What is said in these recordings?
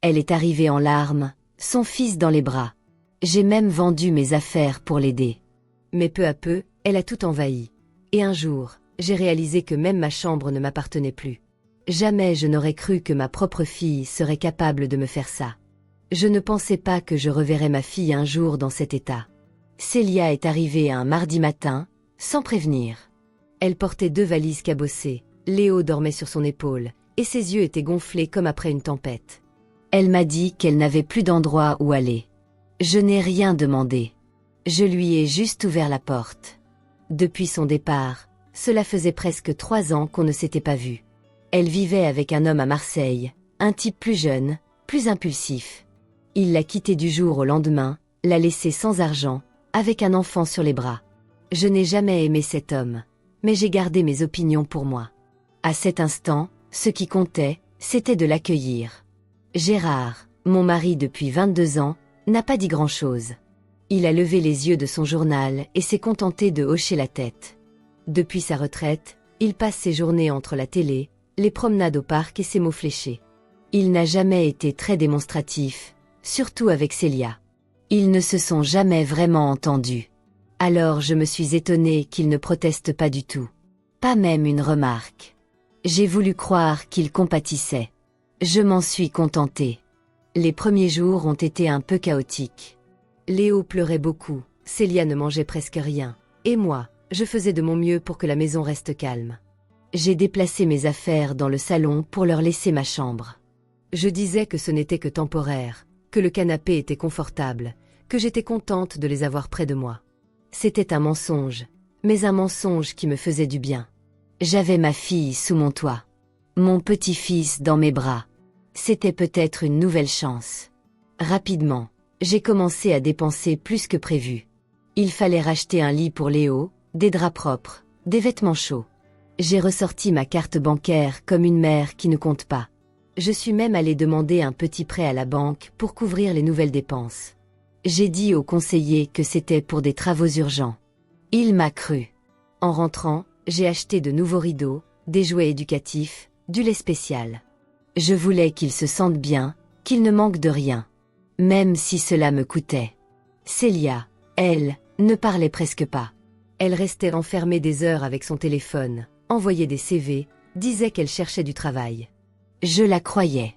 Elle est arrivée en larmes, son fils dans les bras. J'ai même vendu mes affaires pour l'aider. Mais peu à peu, elle a tout envahi. Et un jour, j'ai réalisé que même ma chambre ne m'appartenait plus. Jamais je n'aurais cru que ma propre fille serait capable de me faire ça. Je ne pensais pas que je reverrais ma fille un jour dans cet état. Célia est arrivée un mardi matin, sans prévenir. Elle portait 2 valises cabossées, Léo dormait sur son épaule, et ses yeux étaient gonflés comme après une tempête. Elle m'a dit qu'elle n'avait plus d'endroit où aller. Je n'ai rien demandé. Je lui ai juste ouvert la porte. Depuis son départ, cela faisait presque 3 ans qu'on ne s'était pas vu. Elle vivait avec un homme à Marseille, un type plus jeune, plus impulsif. Il l'a quittée du jour au lendemain, l'a laissée sans argent, avec un enfant sur les bras. Je n'ai jamais aimé cet homme, mais j'ai gardé mes opinions pour moi. À cet instant, ce qui comptait, c'était de l'accueillir. Gérard, mon mari depuis 22 ans, n'a pas dit grand-chose. Il a levé les yeux de son journal et s'est contenté de hocher la tête. Depuis sa retraite, il passe ses journées entre la télé, les promenades au parc et ses mots fléchés. Il n'a jamais été très démonstratif, surtout avec Célia. Ils ne se sont jamais vraiment entendus. Alors je me suis étonnée qu'il ne proteste pas du tout. Pas même une remarque. J'ai voulu croire qu'il compatissait. Je m'en suis contentée. Les premiers jours ont été un peu chaotiques. Léo pleurait beaucoup, Célia ne mangeait presque rien, et moi, je faisais de mon mieux pour que la maison reste calme. J'ai déplacé mes affaires dans le salon pour leur laisser ma chambre. Je disais que ce n'était que temporaire, que le canapé était confortable, que j'étais contente de les avoir près de moi. C'était un mensonge, mais un mensonge qui me faisait du bien. J'avais ma fille sous mon toit, mon petit-fils dans mes bras. C'était peut-être une nouvelle chance. Rapidement, j'ai commencé à dépenser plus que prévu. Il fallait racheter un lit pour Léo, des draps propres, des vêtements chauds. J'ai ressorti ma carte bancaire comme une mère qui ne compte pas. Je suis même allée demander un petit prêt à la banque pour couvrir les nouvelles dépenses. J'ai dit au conseiller que c'était pour des travaux urgents. Il m'a cru. En rentrant, j'ai acheté de nouveaux rideaux, des jouets éducatifs, du lait spécial. Je voulais qu'il se sente bien, qu'il ne manque de rien. Même si cela me coûtait. Célia, elle, ne parlait presque pas. Elle restait enfermée des heures avec son téléphone, envoyait des CV, disait qu'elle cherchait du travail. Je la croyais.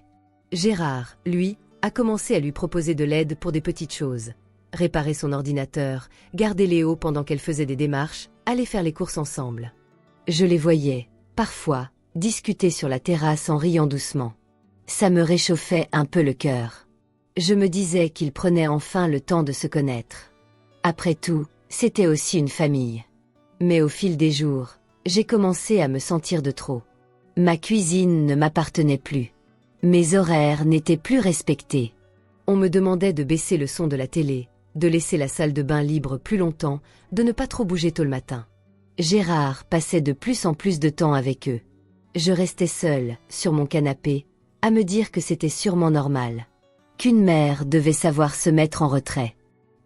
Gérard, lui, a commencé à lui proposer de l'aide pour des petites choses. Réparer son ordinateur, garder Léo pendant qu'elle faisait des démarches, aller faire les courses ensemble. Je les voyais, parfois, discuter sur la terrasse en riant doucement. Ça me réchauffait un peu le cœur. Je me disais qu'ils prenaient enfin le temps de se connaître. Après tout, c'était aussi une famille. Mais au fil des jours, j'ai commencé à me sentir de trop. Ma cuisine ne m'appartenait plus. Mes horaires n'étaient plus respectés. On me demandait de baisser le son de la télé, de laisser la salle de bain libre plus longtemps, de ne pas trop bouger tôt le matin. Gérard passait de plus en plus de temps avec eux. Je restais seule, sur mon canapé, à me dire que c'était sûrement normal. Qu'une mère devait savoir se mettre en retrait.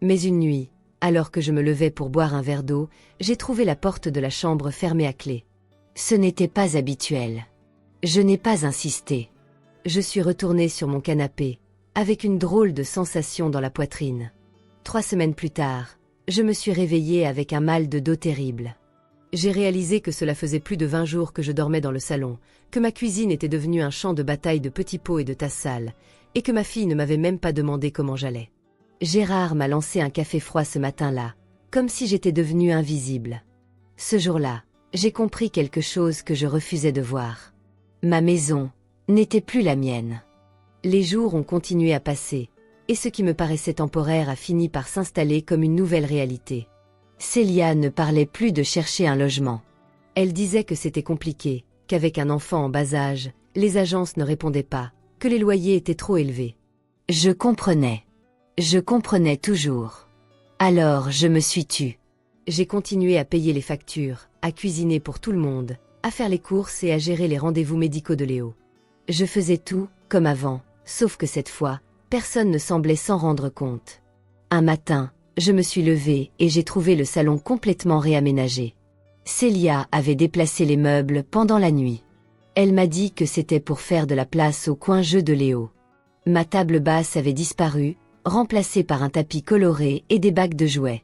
Mais une nuit, alors que je me levais pour boire un verre d'eau, j'ai trouvé la porte de la chambre fermée à clé. Ce n'était pas habituel. Je n'ai pas insisté. Je suis retournée sur mon canapé, avec une drôle de sensation dans la poitrine. 3 semaines plus tard, je me suis réveillée avec un mal de dos terrible. J'ai réalisé que cela faisait plus de 20 jours que je dormais dans le salon, que ma cuisine était devenue un champ de bataille de petits pots et de tasses sales, et que ma fille ne m'avait même pas demandé comment j'allais. Gérard m'a lancé un café froid ce matin-là, comme si j'étais devenue invisible. Ce jour-là, j'ai compris quelque chose que je refusais de voir. Ma maison n'était plus la mienne. Les jours ont continué à passer, et ce qui me paraissait temporaire a fini par s'installer comme une nouvelle réalité. Célia ne parlait plus de chercher un logement. Elle disait que c'était compliqué, qu'avec un enfant en bas âge, les agences ne répondaient pas, que les loyers étaient trop élevés. Je comprenais. Je comprenais toujours. Alors je me suis tue. J'ai continué à payer les factures, à cuisiner pour tout le monde, à faire les courses et à gérer les rendez-vous médicaux de Léo. Je faisais tout, comme avant, sauf que cette fois, personne ne semblait s'en rendre compte. Un matin, je me suis levée et j'ai trouvé le salon complètement réaménagé. Célia avait déplacé les meubles pendant la nuit. Elle m'a dit que c'était pour faire de la place au coin jeu de Léo. Ma table basse avait disparu, remplacée par un tapis coloré et des bacs de jouets.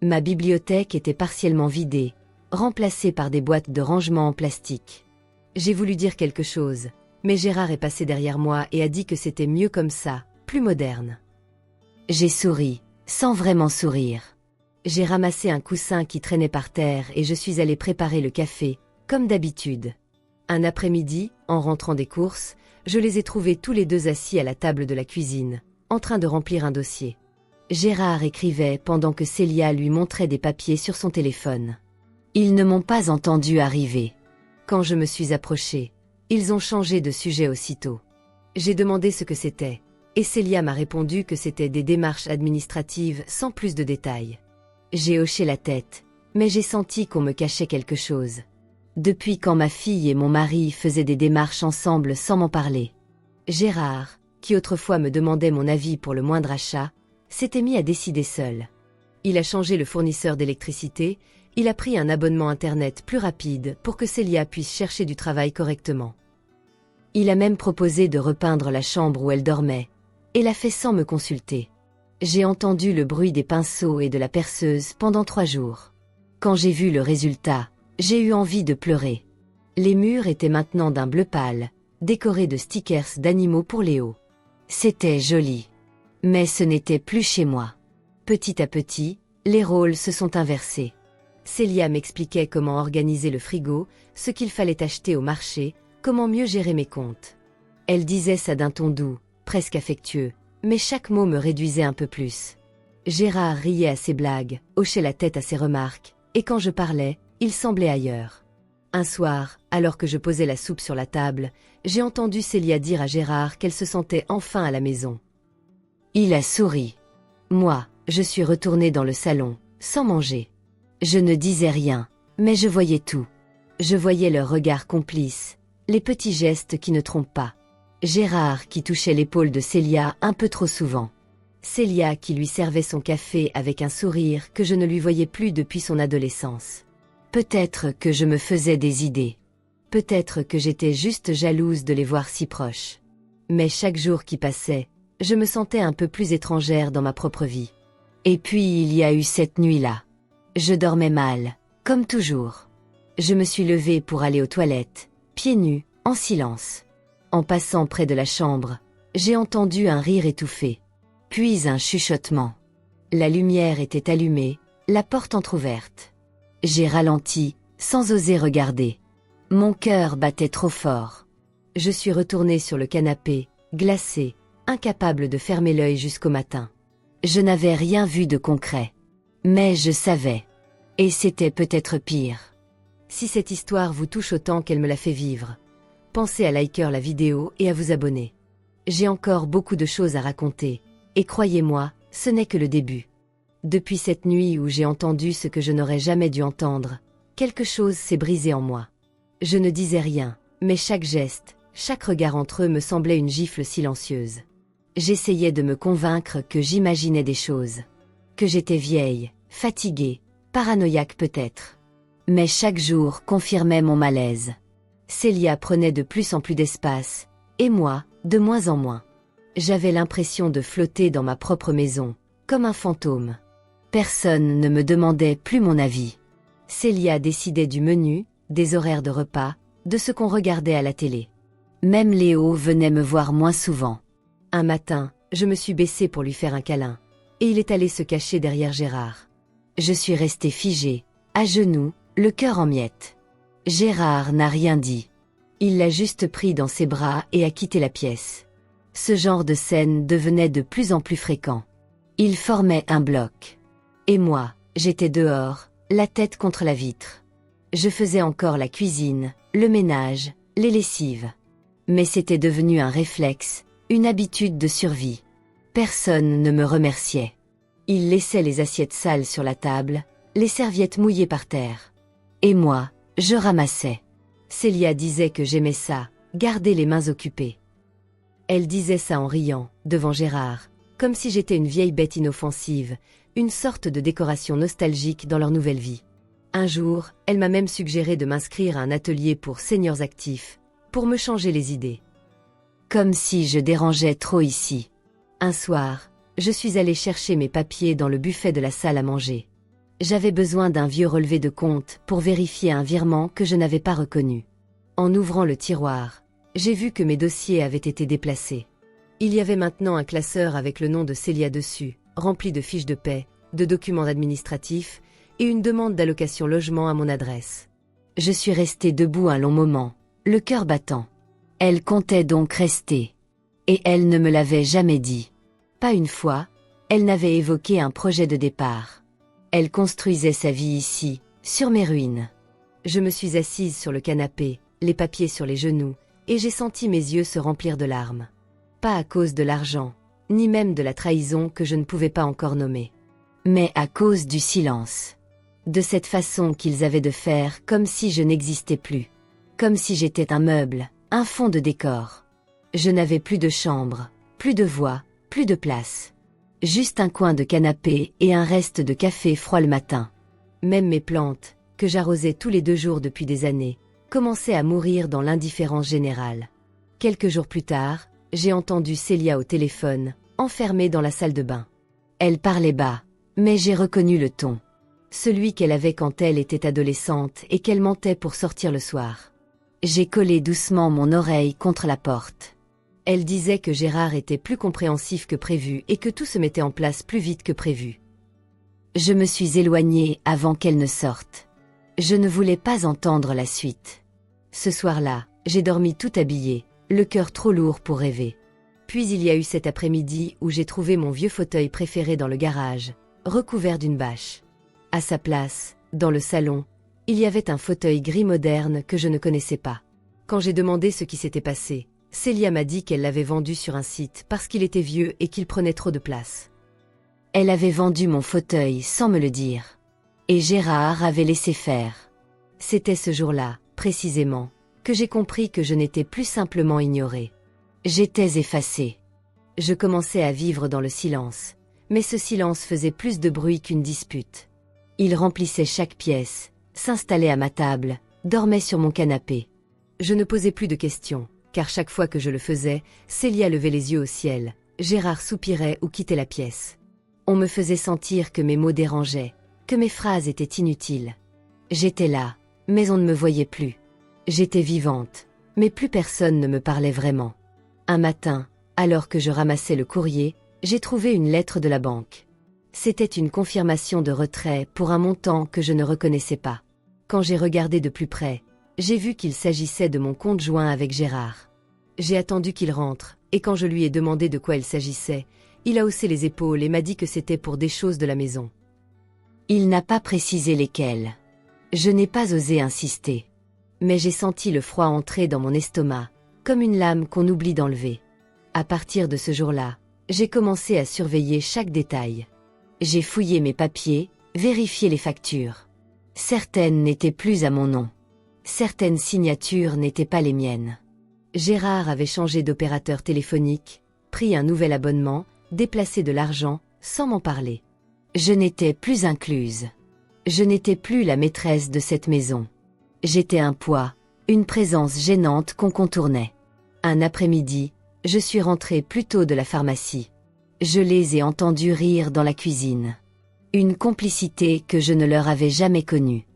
Ma bibliothèque était partiellement vidée, remplacée par des boîtes de rangement en plastique. J'ai voulu dire quelque chose, mais Gérard est passé derrière moi et a dit que c'était mieux comme ça, plus moderne. J'ai souri, sans vraiment sourire. J'ai ramassé un coussin qui traînait par terre et je suis allée préparer le café, comme d'habitude. Un après-midi, en rentrant des courses, je les ai trouvés tous les deux assis à la table de la cuisine, en train de remplir un dossier. Gérard écrivait pendant que Célia lui montrait des papiers sur son téléphone. Ils ne m'ont pas entendu arriver. Quand je me suis approchée, ils ont changé de sujet aussitôt. J'ai demandé ce que c'était, et Célia m'a répondu que c'était des démarches administratives sans plus de détails. J'ai hoché la tête, mais j'ai senti qu'on me cachait quelque chose. Depuis quand ma fille et mon mari faisaient des démarches ensemble sans m'en parler. Gérard, qui autrefois me demandait mon avis pour le moindre achat, s'était mis à décider seul. Il a changé le fournisseur d'électricité, il a pris un abonnement Internet plus rapide pour que Célia puisse chercher du travail correctement. Il a même proposé de repeindre la chambre où elle dormait, et l'a fait sans me consulter. J'ai entendu le bruit des pinceaux et de la perceuse pendant 3 jours. Quand j'ai vu le résultat, j'ai eu envie de pleurer. Les murs étaient maintenant d'un bleu pâle, décorés de stickers d'animaux pour Léo. C'était joli. Mais ce n'était plus chez moi. Petit à petit, les rôles se sont inversés. Célia m'expliquait comment organiser le frigo, ce qu'il fallait acheter au marché, comment mieux gérer mes comptes. Elle disait ça d'un ton doux, presque affectueux, mais chaque mot me réduisait un peu plus. Gérard riait à ses blagues, hochait la tête à ses remarques, et quand je parlais, il semblait ailleurs. Un soir, alors que je posais la soupe sur la table, j'ai entendu Célia dire à Gérard qu'elle se sentait enfin à la maison. Il a souri. Moi, je suis retournée dans le salon, sans manger. Je ne disais rien, mais je voyais tout. Je voyais leurs regards complices, les petits gestes qui ne trompent pas. Gérard qui touchait l'épaule de Célia un peu trop souvent. Célia qui lui servait son café avec un sourire que je ne lui voyais plus depuis son adolescence. Peut-être que je me faisais des idées. Peut-être que j'étais juste jalouse de les voir si proches. Mais chaque jour qui passait, je me sentais un peu plus étrangère dans ma propre vie. Et puis il y a eu cette nuit-là. Je dormais mal, comme toujours. Je me suis levée pour aller aux toilettes, pieds nus, en silence. En passant près de la chambre, j'ai entendu un rire étouffé. Puis un chuchotement. La lumière était allumée, la porte entr'ouverte. J'ai ralenti, sans oser regarder. Mon cœur battait trop fort. Je suis retournée sur le canapé, glacée, incapable de fermer l'œil jusqu'au matin. Je n'avais rien vu de concret. Mais je savais. Et c'était peut-être pire. Si cette histoire vous touche autant qu'elle me l'a fait vivre, pensez à liker la vidéo et à vous abonner. J'ai encore beaucoup de choses à raconter, et croyez-moi, ce n'est que le début. Depuis cette nuit où j'ai entendu ce que je n'aurais jamais dû entendre, quelque chose s'est brisé en moi. Je ne disais rien, mais chaque geste, chaque regard entre eux me semblait une gifle silencieuse. J'essayais de me convaincre que j'imaginais des choses. Que j'étais vieille, fatiguée, paranoïaque peut-être. Mais chaque jour confirmait mon malaise. Célia prenait de plus en plus d'espace, et moi, de moins en moins. J'avais l'impression de flotter dans ma propre maison, comme un fantôme. Personne ne me demandait plus mon avis. Célia décidait du menu, des horaires de repas, de ce qu'on regardait à la télé. Même Léo venait me voir moins souvent. Un matin, je me suis baissée pour lui faire un câlin, et il est allé se cacher derrière Gérard. Je suis restée figée, à genoux, le cœur en miettes. Gérard n'a rien dit. Il l'a juste pris dans ses bras et a quitté la pièce. Ce genre de scène devenait de plus en plus fréquent. Il formait un bloc. Et moi, j'étais dehors, la tête contre la vitre. Je faisais encore la cuisine, le ménage, les lessives. Mais c'était devenu un réflexe, une habitude de survie. Personne ne me remerciait. Il laissait les assiettes sales sur la table, les serviettes mouillées par terre. Et moi, je ramassais. Célia disait que j'aimais ça, garder les mains occupées. Elle disait ça en riant, devant Gérard, comme si j'étais une vieille bête inoffensive, une sorte de décoration nostalgique dans leur nouvelle vie. Un jour, elle m'a même suggéré de m'inscrire à un atelier pour seniors actifs, pour me changer les idées. Comme si je dérangeais trop ici. Un soir, je suis allée chercher mes papiers dans le buffet de la salle à manger. J'avais besoin d'un vieux relevé de compte pour vérifier un virement que je n'avais pas reconnu. En ouvrant le tiroir, j'ai vu que mes dossiers avaient été déplacés. Il y avait maintenant un classeur avec le nom de Célia dessus, rempli de fiches de paie, de documents administratifs et une demande d'allocation logement à mon adresse. Je suis restée debout un long moment, le cœur battant. Elle comptait donc rester. Et elle ne me l'avait jamais dit. Pas une fois, elle n'avait évoqué un projet de départ. Elle construisait sa vie ici, sur mes ruines. Je me suis assise sur le canapé, les papiers sur les genoux, et j'ai senti mes yeux se remplir de larmes. Pas à cause de l'argent, ni même de la trahison que je ne pouvais pas encore nommer. Mais à cause du silence. De cette façon qu'ils avaient de faire comme si je n'existais plus. Comme si j'étais un meuble, un fond de décor. Je n'avais plus de chambre, plus de voix, plus de place. Juste un coin de canapé et un reste de café froid le matin. Même mes plantes, que j'arrosais tous les 2 jours depuis des années, commençaient à mourir dans l'indifférence générale. Quelques jours plus tard, j'ai entendu Célia au téléphone, enfermée dans la salle de bain. Elle parlait bas, mais j'ai reconnu le ton. Celui qu'elle avait quand elle était adolescente et qu'elle mentait pour sortir le soir. J'ai collé doucement mon oreille contre la porte. Elle disait que Gérard était plus compréhensif que prévu et que tout se mettait en place plus vite que prévu. Je me suis éloignée avant qu'elle ne sorte. Je ne voulais pas entendre la suite. Ce soir-là, j'ai dormi tout habillée, le cœur trop lourd pour rêver. Puis il y a eu cet après-midi où j'ai trouvé mon vieux fauteuil préféré dans le garage, recouvert d'une bâche. À sa place, dans le salon, il y avait un fauteuil gris moderne que je ne connaissais pas. Quand j'ai demandé ce qui s'était passé, Célia m'a dit qu'elle l'avait vendu sur un site parce qu'il était vieux et qu'il prenait trop de place. Elle avait vendu mon fauteuil sans me le dire. Et Gérard avait laissé faire. C'était ce jour-là, précisément, que j'ai compris que je n'étais plus simplement ignorée. J'étais effacée. Je commençais à vivre dans le silence, mais ce silence faisait plus de bruit qu'une dispute. Il remplissait chaque pièce, s'installait à ma table, dormait sur mon canapé. Je ne posais plus de questions, car chaque fois que je le faisais, Célia levait les yeux au ciel, Gérard soupirait ou quittait la pièce. On me faisait sentir que mes mots dérangeaient, que mes phrases étaient inutiles. J'étais là, mais on ne me voyait plus. J'étais vivante, mais plus personne ne me parlait vraiment. Un matin, alors que je ramassais le courrier, j'ai trouvé une lettre de la banque. C'était une confirmation de retrait pour un montant que je ne reconnaissais pas. Quand j'ai regardé de plus près, j'ai vu qu'il s'agissait de mon compte joint avec Gérard. J'ai attendu qu'il rentre, et quand je lui ai demandé de quoi il s'agissait, il a haussé les épaules et m'a dit que c'était pour des choses de la maison. Il n'a pas précisé lesquelles. Je n'ai pas osé insister. Mais j'ai senti le froid entrer dans mon estomac, comme une lame qu'on oublie d'enlever. À partir de ce jour-là, j'ai commencé à surveiller chaque détail. J'ai fouillé mes papiers, vérifié les factures. Certaines n'étaient plus à mon nom. Certaines signatures n'étaient pas les miennes. Gérard avait changé d'opérateur téléphonique, pris un nouvel abonnement, déplacé de l'argent, sans m'en parler. Je n'étais plus incluse. Je n'étais plus la maîtresse de cette maison. J'étais un poids, une présence gênante qu'on contournait. Un après-midi, je suis rentrée plus tôt de la pharmacie. Je les ai entendus rire dans la cuisine. Une complicité que je ne leur avais jamais connue.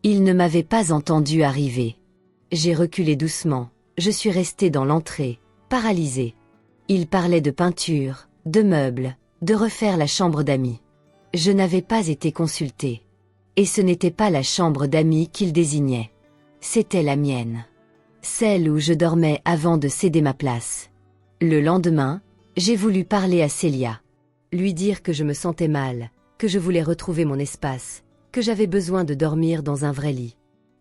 Ils ne m'avaient pas entendu arriver. J'ai reculé doucement, je suis restée dans l'entrée, paralysée. Ils parlaient de peinture, de meubles, de refaire la chambre d'amis. Je n'avais pas été consultée. Et ce n'était pas la chambre d'amis qu'ils désignaient. C'était la mienne. Celle où je dormais avant de céder ma place. Le lendemain, j'ai voulu parler à Célia. Lui dire que je me sentais mal, que je voulais retrouver mon espace, que j'avais besoin de dormir dans un vrai lit.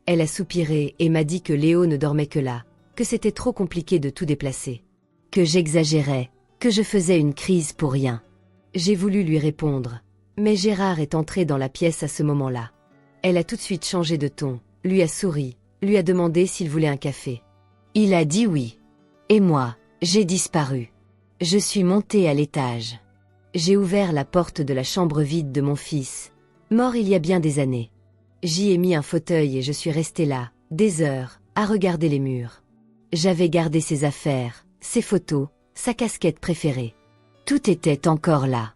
Elle a soupiré et m'a dit que Léo ne dormait que là, que c'était trop compliqué de tout déplacer. Que j'exagérais, que je faisais une crise pour rien. J'ai voulu lui répondre, mais Gérard est entré dans la pièce à ce moment-là. Elle a tout de suite changé de ton, lui a souri, lui a demandé s'il voulait un café. Il a dit oui. Et moi, j'ai disparu. Je suis montée à l'étage. J'ai ouvert la porte de la chambre vide de mon fils, mort il y a bien des années. J'y ai mis un fauteuil et je suis restée là, des heures, à regarder les murs. J'avais gardé ses affaires, ses photos, sa casquette préférée. Tout était encore là.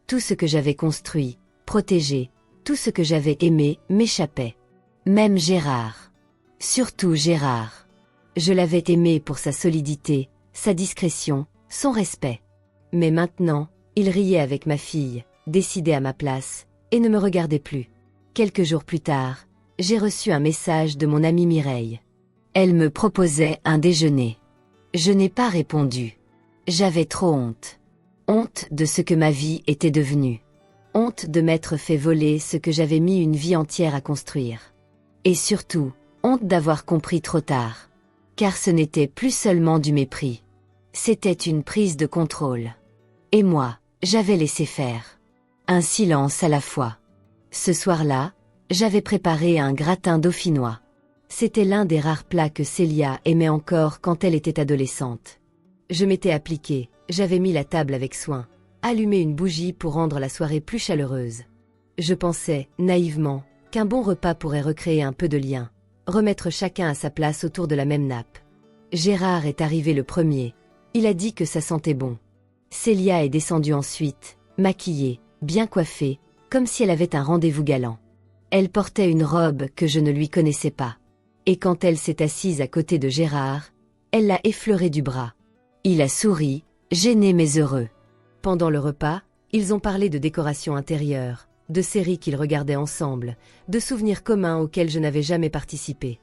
Tout ce que j'avais construit, protégé, tout ce que j'avais aimé m'échappait. Même Gérard. Surtout Gérard. Je l'avais aimé pour sa solidité, sa discrétion, son respect. Mais maintenant, il riait avec ma fille, décidait à ma place, et ne me regardait plus. Quelques jours plus tard, j'ai reçu un message de mon amie Mireille. Elle me proposait un déjeuner. Je n'ai pas répondu. J'avais trop honte. Honte de ce que ma vie était devenue. Honte de m'être fait voler ce que j'avais mis une vie entière à construire. Et surtout, honte d'avoir compris trop tard. Car ce n'était plus seulement du mépris. C'était une prise de contrôle. Et moi, j'avais laissé faire. Un silence à la fois. Ce soir-là, j'avais préparé un gratin dauphinois. C'était l'un des rares plats que Célia aimait encore quand elle était adolescente. Je m'étais appliquée, j'avais mis la table avec soin, allumé une bougie pour rendre la soirée plus chaleureuse. Je pensais, naïvement, qu'un bon repas pourrait recréer un peu de lien, remettre chacun à sa place autour de la même nappe. Gérard est arrivé le premier. Il a dit que ça sentait bon. Célia est descendue ensuite, maquillée, bien coiffée, comme si elle avait un rendez-vous galant. Elle portait une robe que je ne lui connaissais pas. Et quand elle s'est assise à côté de Gérard, elle l'a effleuré du bras. Il a souri, gêné mais heureux. Pendant le repas, ils ont parlé de décoration intérieure, de séries qu'ils regardaient ensemble, de souvenirs communs auxquels je n'avais jamais participé.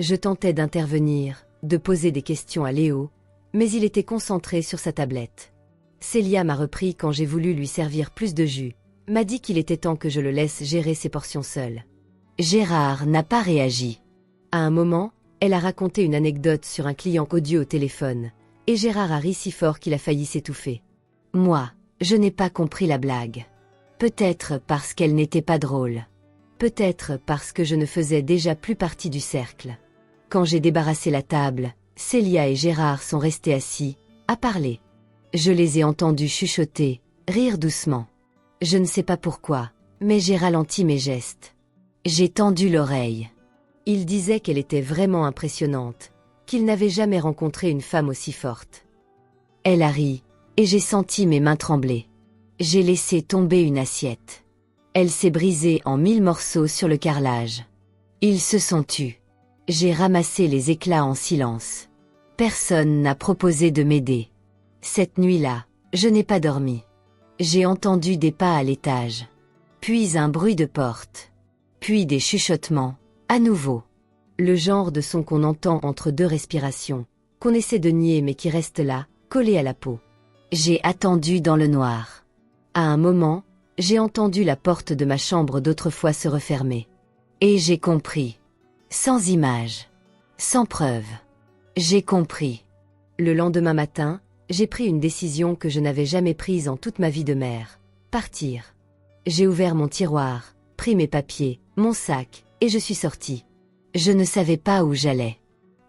Je tentais d'intervenir, de poser des questions à Léo, mais il était concentré sur sa tablette. Célia m'a repris quand j'ai voulu lui servir plus de jus, m'a dit qu'il était temps que je le laisse gérer ses portions seul. Gérard n'a pas réagi. À un moment, elle a raconté une anecdote sur un client odieux au téléphone, et Gérard a ri si fort qu'il a failli s'étouffer. Moi, je n'ai pas compris la blague. Peut-être parce qu'elle n'était pas drôle. Peut-être parce que je ne faisais déjà plus partie du cercle. Quand j'ai débarrassé la table, Célia et Gérard sont restés assis, à parler. Je les ai entendus chuchoter, rire doucement. Je ne sais pas pourquoi, mais j'ai ralenti mes gestes. J'ai tendu l'oreille. Il disait qu'elle était vraiment impressionnante, qu'il n'avait jamais rencontré une femme aussi forte. Elle a ri, et j'ai senti mes mains trembler. J'ai laissé tomber une assiette. Elle s'est brisée en 1000 morceaux sur le carrelage. Ils se sont tus. J'ai ramassé les éclats en silence. Personne n'a proposé de m'aider. Cette nuit-là, je n'ai pas dormi. J'ai entendu des pas à l'étage. Puis un bruit de porte. Puis des chuchotements, à nouveau. Le genre de son qu'on entend entre deux respirations, qu'on essaie de nier mais qui reste là, collé à la peau. J'ai attendu dans le noir. À un moment, j'ai entendu la porte de ma chambre d'autrefois se refermer. Et j'ai compris. Sans image. Sans preuve. J'ai compris. Le lendemain matin, j'ai pris une décision que je n'avais jamais prise en toute ma vie de mère. Partir. J'ai ouvert mon tiroir, pris mes papiers, mon sac, et je suis sortie. Je ne savais pas où j'allais.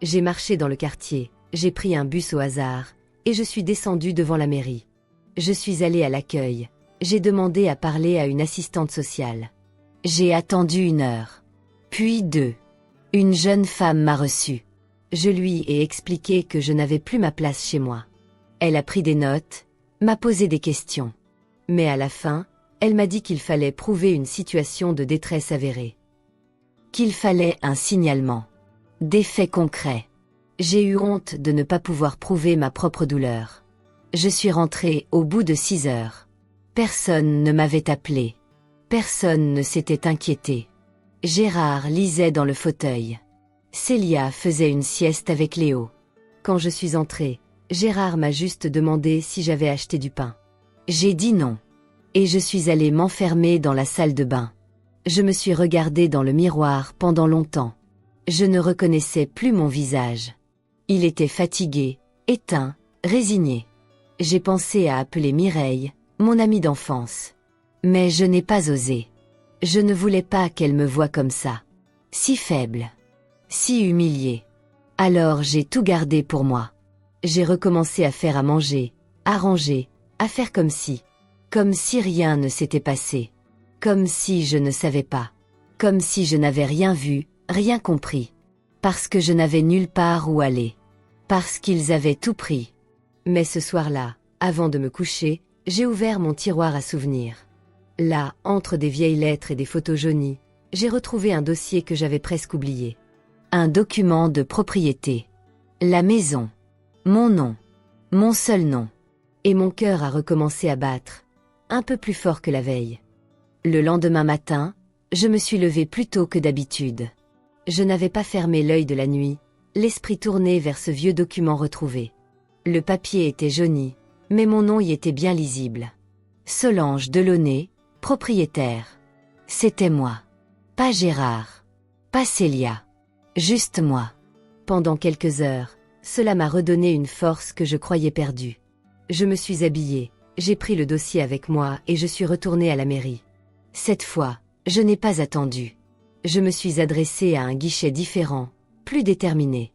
J'ai marché dans le quartier, j'ai pris un bus au hasard, et je suis descendue devant la mairie. Je suis allée à l'accueil. J'ai demandé à parler à une assistante sociale. J'ai attendu 1 heure. Puis 2. Une jeune femme m'a reçue. Je lui ai expliqué que je n'avais plus ma place chez moi. Elle a pris des notes, m'a posé des questions. Mais à la fin, elle m'a dit qu'il fallait prouver une situation de détresse avérée. Qu'il fallait un signalement. Des faits concrets. J'ai eu honte de ne pas pouvoir prouver ma propre douleur. Je suis rentrée au bout de 6 heures. Personne ne m'avait appelé. Personne ne s'était inquiété. Gérard lisait dans le fauteuil. Célia faisait une sieste avec Léo. Quand je suis entrée, Gérard m'a juste demandé si j'avais acheté du pain. J'ai dit non. Et je suis allée m'enfermer dans la salle de bain. Je me suis regardée dans le miroir pendant longtemps. Je ne reconnaissais plus mon visage. Il était fatigué, éteint, résigné. J'ai pensé à appeler Mireille, mon amie d'enfance. Mais je n'ai pas osé. Je ne voulais pas qu'elle me voie comme ça. Si faible. Si humiliée. Alors j'ai tout gardé pour moi. J'ai recommencé à faire à manger, à ranger, à faire comme si rien ne s'était passé. Comme si je ne savais pas. Comme si je n'avais rien vu, rien compris. Parce que je n'avais nulle part où aller. Parce qu'ils avaient tout pris. Mais ce soir-là, avant de me coucher, j'ai ouvert mon tiroir à souvenirs. Là, entre des vieilles lettres et des photos jaunies, j'ai retrouvé un dossier que j'avais presque oublié. Un document de propriété. La maison. Mon nom. Mon seul nom. Et mon cœur a recommencé à battre, un peu plus fort que la veille. Le lendemain matin, je me suis levée plus tôt que d'habitude. Je n'avais pas fermé l'œil de la nuit, l'esprit tourné vers ce vieux document retrouvé. Le papier était jauni, mais mon nom y était bien lisible. Solange Delaunay, propriétaire. C'était moi. Pas Gérard. Pas Célia. Juste moi. Pendant quelques heures, cela m'a redonné une force que je croyais perdue. Je me suis habillée, j'ai pris le dossier avec moi et je suis retournée à la mairie. Cette fois, je n'ai pas attendu. Je me suis adressée à un guichet différent, plus déterminé.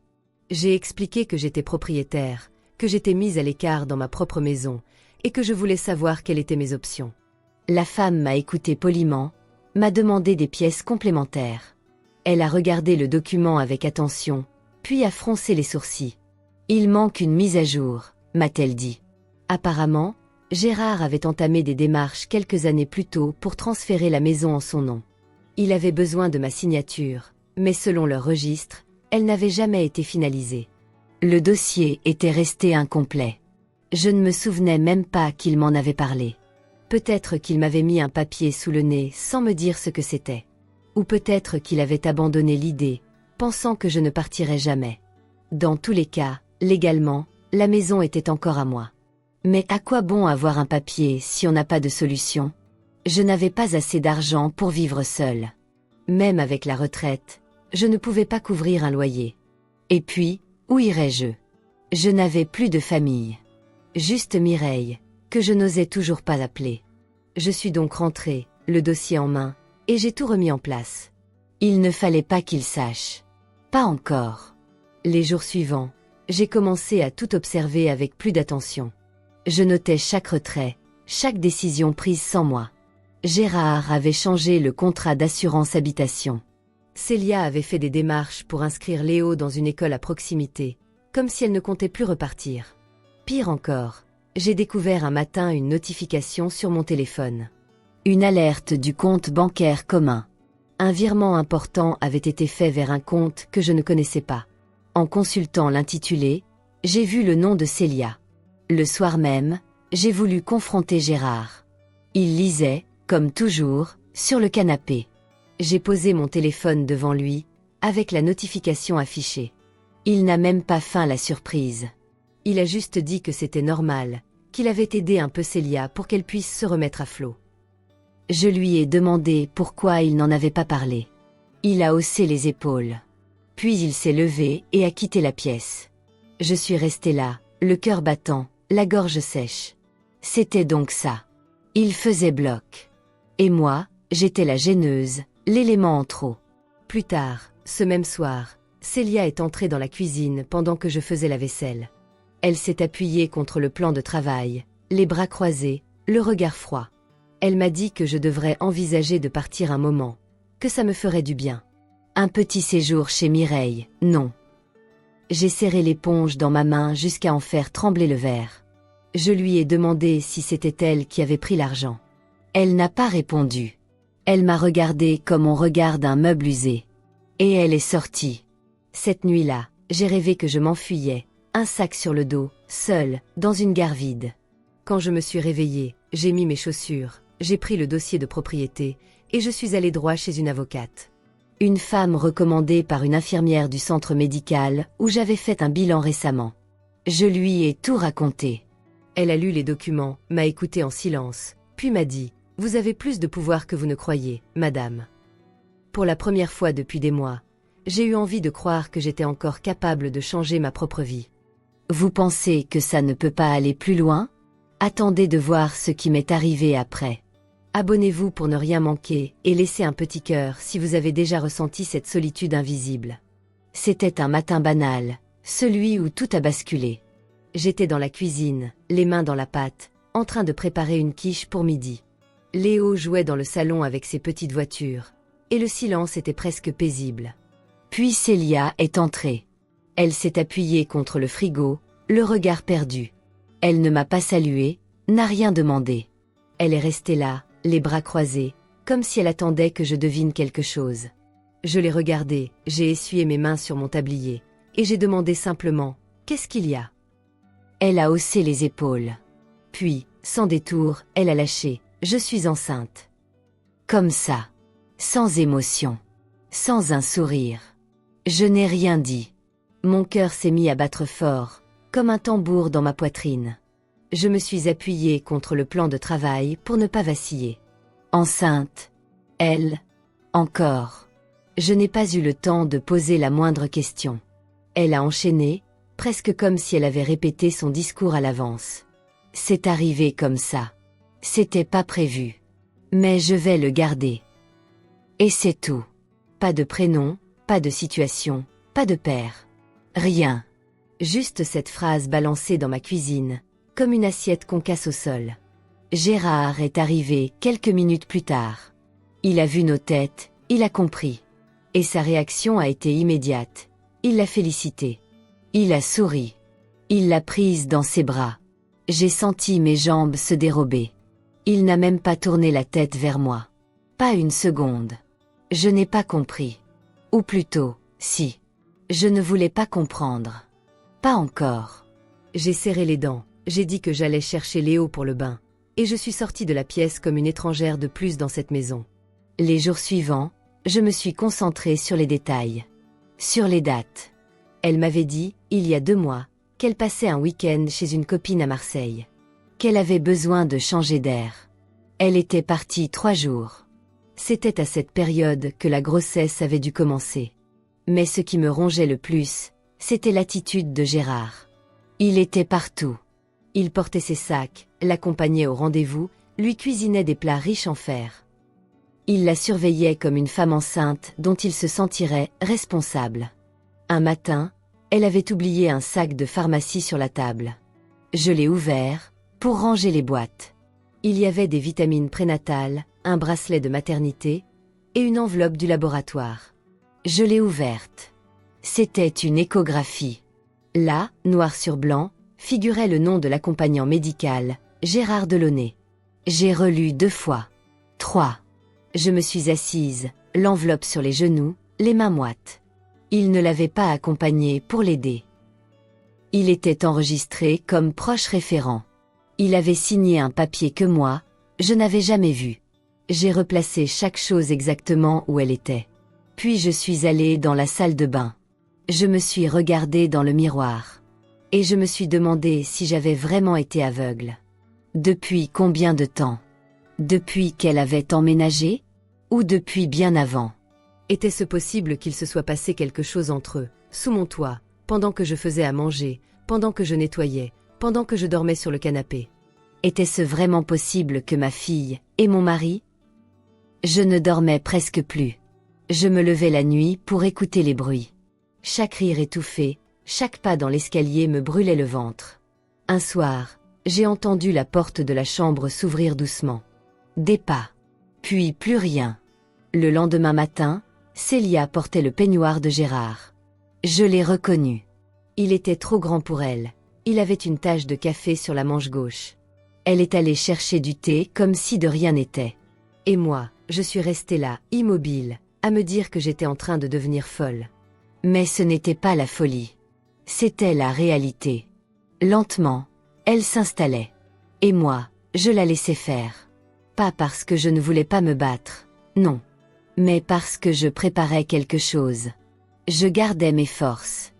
J'ai expliqué que j'étais propriétaire, que j'étais mise à l'écart dans ma propre maison et que je voulais savoir quelles étaient mes options. La femme m'a écouté poliment, m'a demandé des pièces complémentaires. Elle a regardé le document avec attention, puis a froncé les sourcils. « Il manque une mise à jour », m'a-t-elle dit. Apparemment, Gérard avait entamé des démarches quelques années plus tôt pour transférer la maison en son nom. Il avait besoin de ma signature, mais selon leur registre, elle n'avait jamais été finalisée. Le dossier était resté incomplet. Je ne me souvenais même pas qu'il m'en avait parlé. Peut-être qu'il m'avait mis un papier sous le nez sans me dire ce que c'était. Ou peut-être qu'il avait abandonné l'idée, pensant que je ne partirais jamais. Dans tous les cas, légalement, la maison était encore à moi. Mais à quoi bon avoir un papier si on n'a pas de solution? Je n'avais pas assez d'argent pour vivre seule. Même avec la retraite, je ne pouvais pas couvrir un loyer. Et puis, où irais-je? Je n'avais plus de famille. Juste Mireille, que je n'osais toujours pas appeler. Je suis donc rentrée, le dossier en main, et j'ai tout remis en place. Il ne fallait pas qu'il sache. Pas encore. Les jours suivants, j'ai commencé à tout observer avec plus d'attention. Je notais chaque retrait, chaque décision prise sans moi. Gérard avait changé le contrat d'assurance habitation. Célia avait fait des démarches pour inscrire Léo dans une école à proximité, comme si elle ne comptait plus repartir. Pire encore, j'ai découvert un matin une notification sur mon téléphone. Une alerte du compte bancaire commun. Un virement important avait été fait vers un compte que je ne connaissais pas. En consultant l'intitulé, j'ai vu le nom de Célia. Le soir même, j'ai voulu confronter Gérard. Il lisait, comme toujours, sur le canapé. J'ai posé mon téléphone devant lui, avec la notification affichée. Il n'a même pas feint la surprise. Il a juste dit que c'était normal, qu'il avait aidé un peu Célia pour qu'elle puisse se remettre à flot. Je lui ai demandé pourquoi il n'en avait pas parlé. Il a haussé les épaules. Puis il s'est levé et a quitté la pièce. Je suis restée là, le cœur battant, la gorge sèche. C'était donc ça. Il faisait bloc. Et moi, j'étais la gêneuse, l'élément en trop. Plus tard, ce même soir, Célia est entrée dans la cuisine pendant que je faisais la vaisselle. Elle s'est appuyée contre le plan de travail, les bras croisés, le regard froid. Elle m'a dit que je devrais envisager de partir un moment, que ça me ferait du bien. Un petit séjour chez Mireille, non. J'ai serré l'éponge dans ma main jusqu'à en faire trembler le verre. Je lui ai demandé si c'était elle qui avait pris l'argent. Elle n'a pas répondu. Elle m'a regardé comme on regarde un meuble usé. Et elle est sortie. Cette nuit-là, j'ai rêvé que je m'enfuyais, un sac sur le dos, seule, dans une gare vide. Quand je me suis réveillée, j'ai mis mes chaussures, j'ai pris le dossier de propriété et je suis allée droit chez une avocate. Une femme recommandée par une infirmière du centre médical où j'avais fait un bilan récemment. Je lui ai tout raconté. Elle a lu les documents, m'a écouté en silence, puis m'a dit « Vous avez plus de pouvoir que vous ne croyez, madame ». Pour la première fois depuis des mois, j'ai eu envie de croire que j'étais encore capable de changer ma propre vie. Vous pensez que ça ne peut pas aller plus loin? Attendez de voir ce qui m'est arrivé après. Abonnez-vous pour ne rien manquer et laissez un petit cœur si vous avez déjà ressenti cette solitude invisible. C'était un matin banal, celui où tout a basculé. J'étais dans la cuisine, les mains dans la pâte, en train de préparer une quiche pour midi. Léo jouait dans le salon avec ses petites voitures, et le silence était presque paisible. Puis Célia est entrée. Elle s'est appuyée contre le frigo, le regard perdu. Elle ne m'a pas salué, n'a rien demandé. Elle est restée là, les bras croisés, comme si elle attendait que je devine quelque chose. Je l'ai regardée, j'ai essuyé mes mains sur mon tablier, et j'ai demandé simplement « Qu'est-ce qu'il y a ?» Elle a haussé les épaules. Puis, sans détour, elle a lâché « Je suis enceinte ». Comme ça, sans émotion, sans un sourire. Je n'ai rien dit. Mon cœur s'est mis à battre fort, comme un tambour dans ma poitrine. Je me suis appuyée contre le plan de travail pour ne pas vaciller. Enceinte. Elle. Encore. Je n'ai pas eu le temps de poser la moindre question. Elle a enchaîné, presque comme si elle avait répété son discours à l'avance. C'est arrivé comme ça. C'était pas prévu. Mais je vais le garder. Et c'est tout. Pas de prénom, pas de situation, pas de père. Rien. Juste cette phrase balancée dans ma cuisine, comme une assiette qu'on casse au sol. Gérard est arrivé quelques minutes plus tard. Il a vu nos têtes, il a compris. Et sa réaction a été immédiate. Il l'a félicité. Il a souri. Il l'a prise dans ses bras. J'ai senti mes jambes se dérober. Il n'a même pas tourné la tête vers moi. Pas une seconde. Je n'ai pas compris. Ou plutôt, si. Je ne voulais pas comprendre. Pas encore. J'ai serré les dents, j'ai dit que j'allais chercher Léo pour le bain, et je suis sortie de la pièce comme une étrangère de plus dans cette maison. Les jours suivants, je me suis concentrée sur les détails. Sur les dates. Elle m'avait dit, il y a 2 mois, qu'elle passait un week-end chez une copine à Marseille. Qu'elle avait besoin de changer d'air. Elle était partie 3 jours. C'était à cette période que la grossesse avait dû commencer. Mais ce qui me rongeait le plus, c'était l'attitude de Gérard. Il était partout. Il portait ses sacs, l'accompagnait au rendez-vous, lui cuisinait des plats riches en fer. Il la surveillait comme une femme enceinte dont il se sentirait responsable. Un matin, elle avait oublié un sac de pharmacie sur la table. Je l'ai ouvert, pour ranger les boîtes. Il y avait des vitamines prénatales, un bracelet de maternité, et une enveloppe du laboratoire. Je l'ai ouverte. C'était une échographie. Là, noir sur blanc, figurait le nom de l'accompagnant médical, Gérard Delaunay. J'ai relu 2 fois. 3. Je me suis assise, l'enveloppe sur les genoux, les mains moites. Il ne l'avait pas accompagné pour l'aider. Il était enregistré comme proche référent. Il avait signé un papier que moi, je n'avais jamais vu. J'ai replacé chaque chose exactement où elle était. Puis je suis allée dans la salle de bain. Je me suis regardée dans le miroir. Et je me suis demandé si j'avais vraiment été aveugle. Depuis combien de temps? Depuis qu'elle avait emménagé? Ou depuis bien avant? Était-ce possible qu'il se soit passé quelque chose entre eux, sous mon toit, pendant que je faisais à manger, pendant que je nettoyais, pendant que je dormais sur le canapé? Était-ce vraiment possible que ma fille et mon mari? Je ne dormais presque plus. Je me levais la nuit pour écouter les bruits. Chaque rire étouffé, chaque pas dans l'escalier me brûlait le ventre. Un soir, j'ai entendu la porte de la chambre s'ouvrir doucement. Des pas. Puis plus rien. Le lendemain matin, Célia portait le peignoir de Gérard. Je l'ai reconnu. Il était trop grand pour elle. Il avait une tache de café sur la manche gauche. Elle est allée chercher du thé comme si de rien n'était. Et moi, je suis restée là, immobile, à me dire que j'étais en train de devenir folle. Mais ce n'était pas la folie. C'était la réalité. Lentement, elle s'installait. Et moi, je la laissais faire. Pas parce que je ne voulais pas me battre, non. Mais parce que je préparais quelque chose. Je gardais mes forces.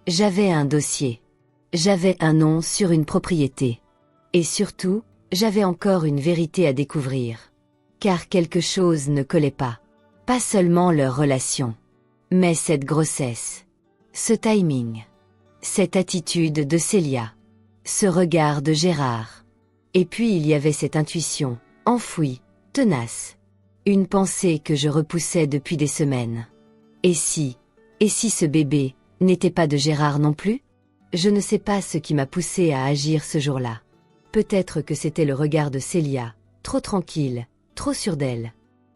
J'avais un dossier. J'avais un nom sur une propriété. Et surtout, j'avais encore une vérité à découvrir. Car quelque chose ne collait pas. Pas seulement leur relation. Mais cette grossesse. Ce timing. Cette attitude de Célia. Ce regard de Gérard. Et puis il y avait cette intuition, enfouie, tenace. Une pensée que je repoussais depuis des semaines. Et si ce bébé n'était pas de Gérard non plus? Je ne sais pas ce qui m'a poussé à agir ce jour-là. Peut-être que c'était le regard de Célia, trop tranquille, trop sûre d'elle.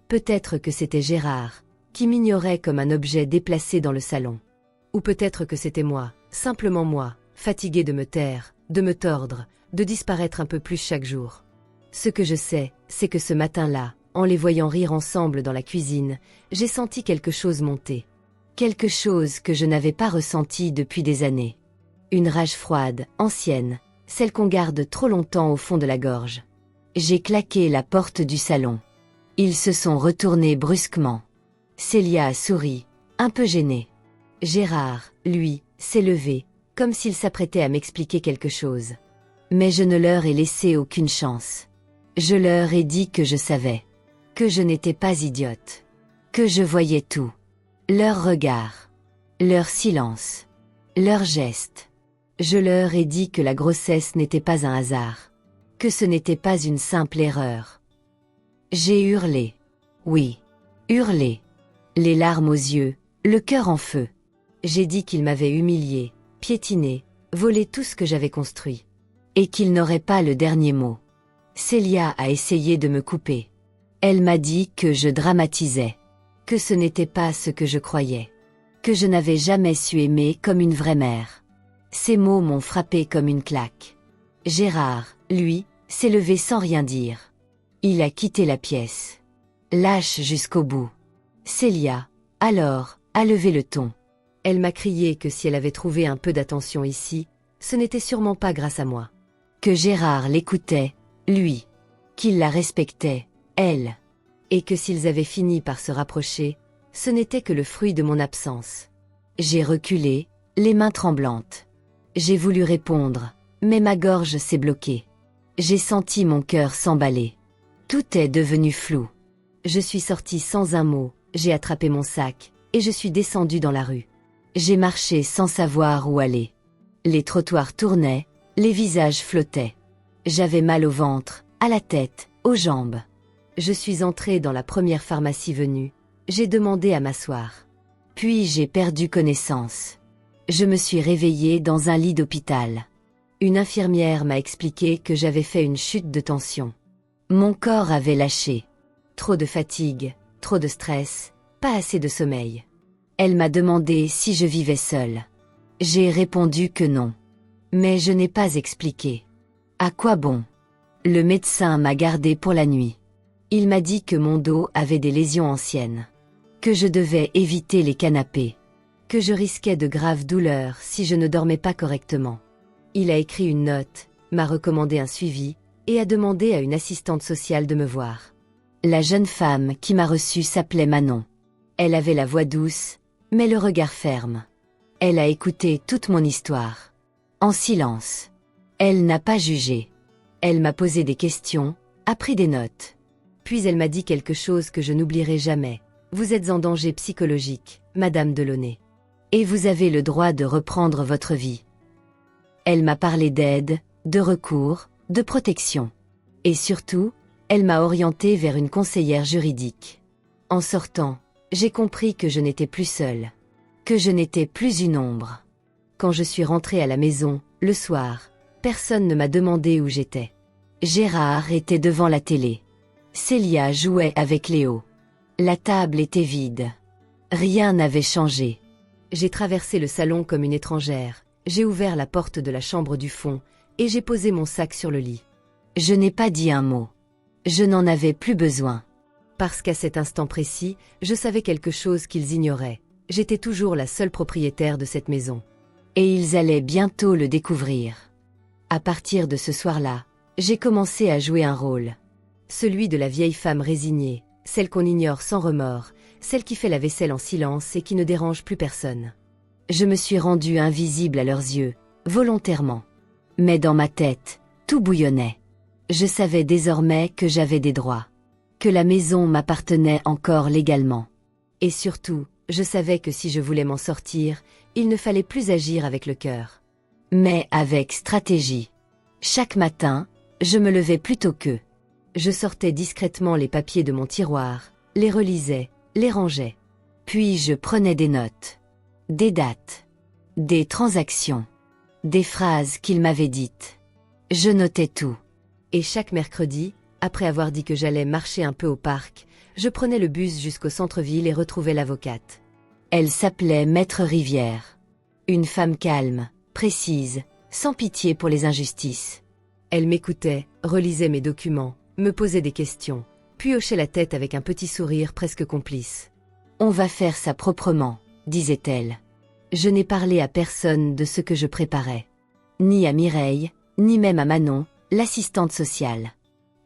Peut-être que c'était Gérard, qui m'ignorait comme un objet déplacé dans le salon. Ou peut-être que c'était moi, simplement moi, fatiguée de me taire, de me tordre, de disparaître un peu plus chaque jour. Ce que je sais, c'est que ce matin-là, en les voyant rire ensemble dans la cuisine, j'ai senti quelque chose monter. Quelque chose que je n'avais pas ressenti depuis des années. Une rage froide, ancienne, celle qu'on garde trop longtemps au fond de la gorge. J'ai claqué la porte du salon. Ils se sont retournés brusquement. Célia a souri, un peu gênée. Gérard, lui, s'est levé, comme s'il s'apprêtait à m'expliquer quelque chose. Mais je ne leur ai laissé aucune chance. Je leur ai dit que je savais. Que je n'étais pas idiote. Que je voyais tout. Leurs regards. Leur silence. Leurs gestes. Je leur ai dit que la grossesse n'était pas un hasard. Que ce n'était pas une simple erreur. J'ai hurlé. Oui. Hurlé. Les larmes aux yeux, le cœur en feu. J'ai dit qu'ils m'avaient humilié, piétiné, volé tout ce que j'avais construit. Et qu'ils n'auraient pas le dernier mot. Célia a essayé de me couper. Elle m'a dit que je dramatisais. Que ce n'était pas ce que je croyais. Que je n'avais jamais su aimer comme une vraie mère. Ces mots m'ont frappé comme une claque. Gérard, lui, s'est levé sans rien dire. Il a quitté la pièce. Lâche jusqu'au bout. Célia, alors, a levé le ton. Elle m'a crié que si elle avait trouvé un peu d'attention ici, ce n'était sûrement pas grâce à moi. Que Gérard l'écoutait, lui. Qu'il la respectait, elle. Et que s'ils avaient fini par se rapprocher, ce n'était que le fruit de mon absence. J'ai reculé, les mains tremblantes. J'ai voulu répondre, mais ma gorge s'est bloquée. J'ai senti mon cœur s'emballer. Tout est devenu flou. Je suis sortie sans un mot, j'ai attrapé mon sac, et je suis descendue dans la rue. J'ai marché sans savoir où aller. Les trottoirs tournaient, les visages flottaient. J'avais mal au ventre, à la tête, aux jambes. Je suis entrée dans la première pharmacie venue. J'ai demandé à m'asseoir. Puis j'ai perdu connaissance. Je me suis réveillée dans un lit d'hôpital. Une infirmière m'a expliqué que j'avais fait une chute de tension. Mon corps avait lâché. Trop de fatigue, trop de stress, pas assez de sommeil. Elle m'a demandé si je vivais seule. J'ai répondu que non. Mais je n'ai pas expliqué. À quoi bon? Le médecin m'a gardée pour la nuit. Il m'a dit que mon dos avait des lésions anciennes. Que je devais éviter les canapés. Que je risquais de graves douleurs si je ne dormais pas correctement. Il a écrit une note, m'a recommandé un suivi, et a demandé à une assistante sociale de me voir. La jeune femme qui m'a reçue s'appelait Manon. Elle avait la voix douce, mais le regard ferme. Elle a écouté toute mon histoire. En silence. Elle n'a pas jugé. Elle m'a posé des questions, a pris des notes. Puis elle m'a dit quelque chose que je n'oublierai jamais. Vous êtes en danger psychologique, Madame Delaunay. Et vous avez le droit de reprendre votre vie. Elle m'a parlé d'aide, de recours, de protection. Et surtout, elle m'a orientée vers une conseillère juridique. En sortant, j'ai compris que je n'étais plus seule. Que je n'étais plus une ombre. Quand je suis rentrée à la maison, le soir, personne ne m'a demandé où j'étais. Gérard était devant la télé. Célia jouait avec Léo. La table était vide. Rien n'avait changé. J'ai traversé le salon comme une étrangère. J'ai ouvert la porte de la chambre du fond et j'ai posé mon sac sur le lit. Je n'ai pas dit un mot. Je n'en avais plus besoin. Parce qu'à cet instant précis, je savais quelque chose qu'ils ignoraient. J'étais toujours la seule propriétaire de cette maison. Et ils allaient bientôt le découvrir. À partir de ce soir-là, j'ai commencé à jouer un rôle. Celui de la vieille femme résignée, celle qu'on ignore sans remords, celle qui fait la vaisselle en silence et qui ne dérange plus personne. Je me suis rendue invisible à leurs yeux, volontairement. Mais dans ma tête, tout bouillonnait. Je savais désormais que j'avais des droits. Que la maison m'appartenait encore légalement. Et surtout, je savais que si je voulais m'en sortir, il ne fallait plus agir avec le cœur. Mais avec stratégie. Chaque matin, je me levais plus tôt qu'eux. Je sortais discrètement les papiers de mon tiroir, les relisais, les rangeais. Puis je prenais des notes. Des dates. Des transactions. Des phrases qu'ils m'avaient dites. Je notais tout. Et chaque mercredi, après avoir dit que j'allais marcher un peu au parc, je prenais le bus jusqu'au centre-ville et retrouvais l'avocate. Elle s'appelait Maître Rivière. Une femme calme, précise, sans pitié pour les injustices. Elle m'écoutait, relisait mes documents, me posait des questions, puis hochait la tête avec un petit sourire presque complice. « On va faire ça proprement », disait-elle. Je n'ai parlé à personne de ce que je préparais. Ni à Mireille, ni même à Manon, l'assistante sociale.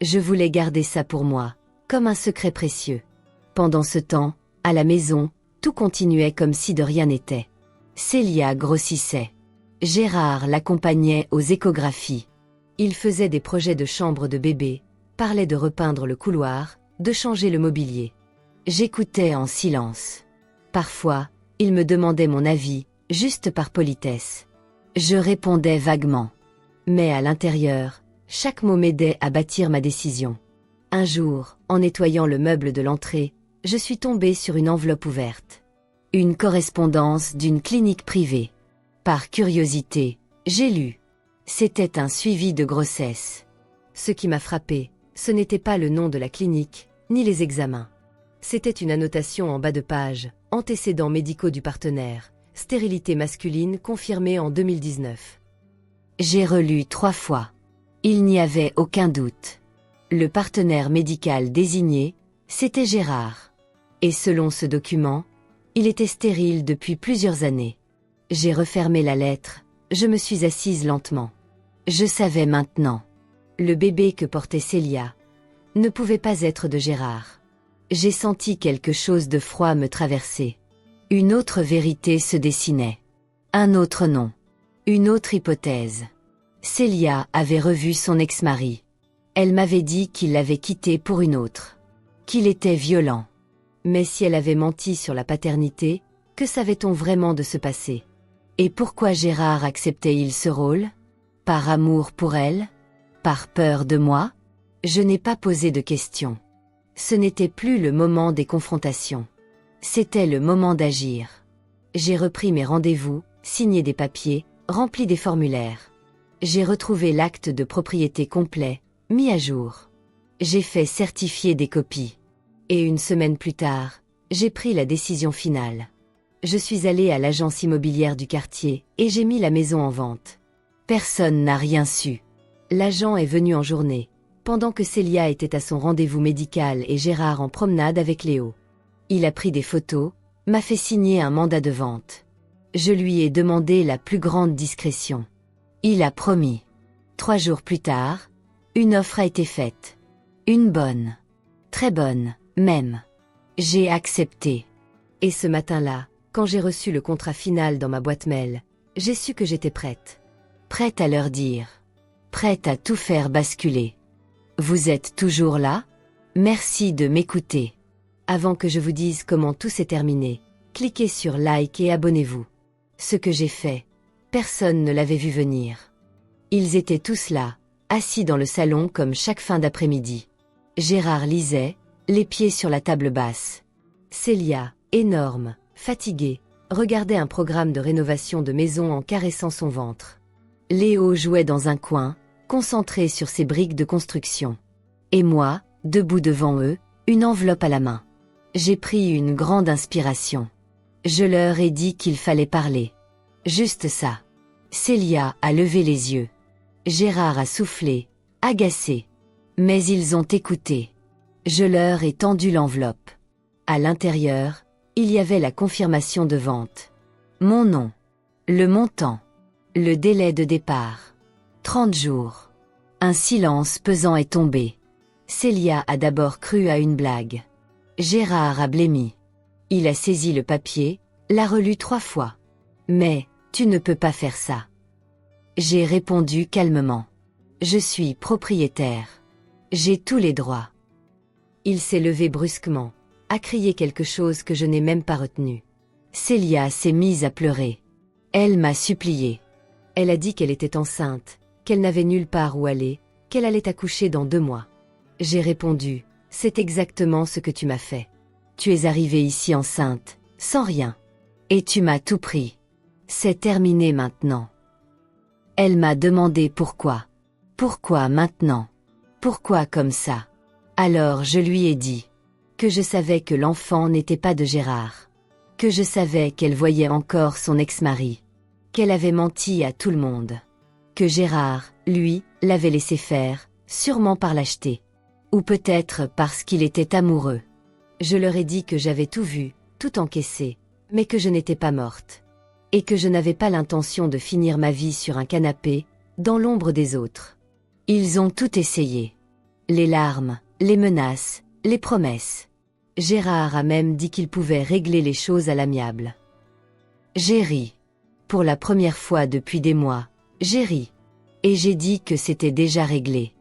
Je voulais garder ça pour moi, comme un secret précieux. Pendant ce temps, à la maison, tout continuait comme si de rien n'était. Célia grossissait. Gérard l'accompagnait aux échographies. Il faisait des projets de chambre de bébé, parlait de repeindre le couloir, de changer le mobilier. J'écoutais en silence. Parfois, il me demandait mon avis, juste par politesse. Je répondais vaguement. Mais à l'intérieur, chaque mot m'aidait à bâtir ma décision. Un jour, en nettoyant le meuble de l'entrée, je suis tombée sur une enveloppe ouverte. Une correspondance d'une clinique privée. Par curiosité, j'ai lu. C'était un suivi de grossesse. Ce qui m'a frappé, ce n'était pas le nom de la clinique, ni les examens. C'était une annotation en bas de page, antécédents médicaux du partenaire, stérilité masculine confirmée en 2019. J'ai relu 3 fois. Il n'y avait aucun doute. Le partenaire médical désigné, c'était Gérard. Et selon ce document, il était stérile depuis plusieurs années. J'ai refermé la lettre, je me suis assise lentement. Je savais maintenant. Le bébé que portait Célia ne pouvait pas être de Gérard. J'ai senti quelque chose de froid me traverser. Une autre vérité se dessinait. Un autre nom. Une autre hypothèse. Célia avait revu son ex-mari. Elle m'avait dit qu'il l'avait quitté pour une autre. Qu'il était violent. Mais si elle avait menti sur la paternité, que savait-on vraiment de ce passé? Et pourquoi Gérard acceptait-il ce rôle? Par amour pour elle? Par peur de moi? Je n'ai pas posé de questions. Ce n'était plus le moment des confrontations. C'était le moment d'agir. J'ai repris mes rendez-vous, signé des papiers, rempli des formulaires. J'ai retrouvé l'acte de propriété complet, mis à jour. J'ai fait certifier des copies. Et une semaine plus tard, j'ai pris la décision finale. Je suis allée à l'agence immobilière du quartier et j'ai mis la maison en vente. Personne n'a rien su. L'agent est venu en journée, pendant que Célia était à son rendez-vous médical et Gérard en promenade avec Léo. Il a pris des photos, m'a fait signer un mandat de vente. Je lui ai demandé la plus grande discrétion. Il a promis. 3 jours plus tard, une offre a été faite. Une bonne. Très bonne, même. J'ai accepté. Et ce matin-là, quand j'ai reçu le contrat final dans ma boîte mail, j'ai su que j'étais prête. Prête à leur dire. Prête à tout faire basculer. Vous êtes toujours là? Merci de m'écouter. Avant que je vous dise comment tout s'est terminé, cliquez sur like et abonnez-vous. Ce que j'ai fait, personne ne l'avait vu venir. Ils étaient tous là, assis dans le salon comme chaque fin d'après-midi. Gérard lisait, les pieds sur la table basse. Célia, énorme, fatiguée, regardait un programme de rénovation de maison en caressant son ventre. Léo jouait dans un coin, concentré sur ses briques de construction. Et moi, debout devant eux, une enveloppe à la main. J'ai pris une grande inspiration. Je leur ai dit qu'il fallait parler. Juste ça. Célia a levé les yeux. Gérard a soufflé, agacé. Mais ils ont écouté. Je leur ai tendu l'enveloppe. À l'intérieur, il y avait la confirmation de vente. Mon nom. Le montant. Le délai de départ. 30 jours. Un silence pesant est tombé. Célia a d'abord cru à une blague. Gérard a blêmi. Il a saisi le papier, l'a relu 3 fois. Mais, tu ne peux pas faire ça. J'ai répondu calmement. Je suis propriétaire. J'ai tous les droits. Il s'est levé brusquement, a crié quelque chose que je n'ai même pas retenu. Célia s'est mise à pleurer. Elle m'a supplié. Elle a dit qu'elle était enceinte, qu'elle n'avait nulle part où aller, qu'elle allait accoucher dans 2 mois. J'ai répondu, c'est exactement ce que tu m'as fait. Tu es arrivée ici enceinte, sans rien. Et tu m'as tout pris. C'est terminé maintenant. Elle m'a demandé pourquoi. Pourquoi maintenant? Pourquoi comme ça? Alors je lui ai dit que je savais que l'enfant n'était pas de Gérard. Que je savais qu'elle voyait encore son ex-mari. Qu'elle avait menti à tout le monde. Que Gérard, lui, l'avait laissé faire, sûrement par lâcheté. Ou peut-être parce qu'il était amoureux. Je leur ai dit que j'avais tout vu, tout encaissé, mais que je n'étais pas morte. Et que je n'avais pas l'intention de finir ma vie sur un canapé, dans l'ombre des autres. Ils ont tout essayé. Les larmes, les menaces, les promesses. Gérard a même dit qu'il pouvait régler les choses à l'amiable. J'ai ri. Pour la première fois depuis des mois, j'ai ri. Et j'ai dit que c'était déjà réglé.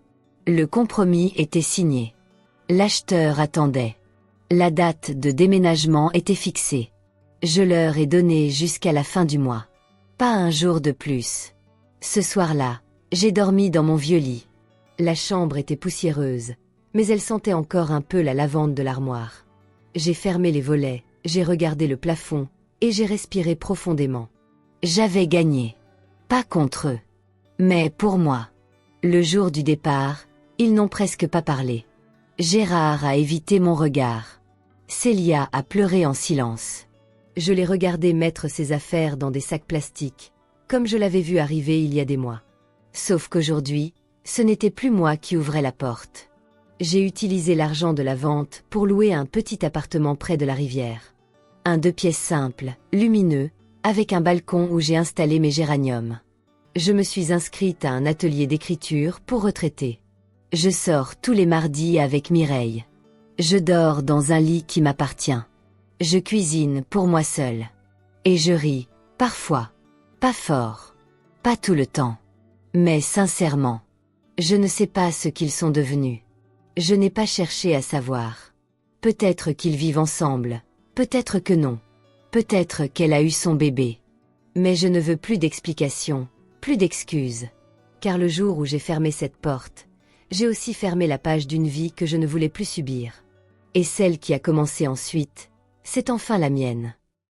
Le compromis était signé. L'acheteur attendait. La date de déménagement était fixée. Je leur ai donné jusqu'à la fin du mois. Pas un jour de plus. Ce soir-là, j'ai dormi dans mon vieux lit. La chambre était poussiéreuse, mais elle sentait encore un peu la lavande de l'armoire. J'ai fermé les volets, j'ai regardé le plafond, et j'ai respiré profondément. J'avais gagné. Pas contre eux. Mais pour moi. Le jour du départ, ils n'ont presque pas parlé. Gérard a évité mon regard. Célia a pleuré en silence. Je l'ai regardé mettre ses affaires dans des sacs plastiques, comme je l'avais vu arriver il y a des mois. Sauf qu'aujourd'hui, ce n'était plus moi qui ouvrais la porte. J'ai utilisé l'argent de la vente pour louer un petit appartement près de la rivière. Un 2 pièces simple, lumineux, avec un balcon où j'ai installé mes géraniums. Je me suis inscrite à un atelier d'écriture pour retraités. Je sors tous les mardis avec Mireille. Je dors dans un lit qui m'appartient. Je cuisine pour moi seule. Et je ris, parfois. Pas fort. Pas tout le temps. Mais sincèrement. Je ne sais pas ce qu'ils sont devenus. Je n'ai pas cherché à savoir. Peut-être qu'ils vivent ensemble. Peut-être que non. Peut-être qu'elle a eu son bébé. Mais je ne veux plus d'explications, plus d'excuses. Car le jour où j'ai fermé cette porte, j'ai aussi fermé la page d'une vie que je ne voulais plus subir. Et celle qui a commencé ensuite, c'est enfin la mienne.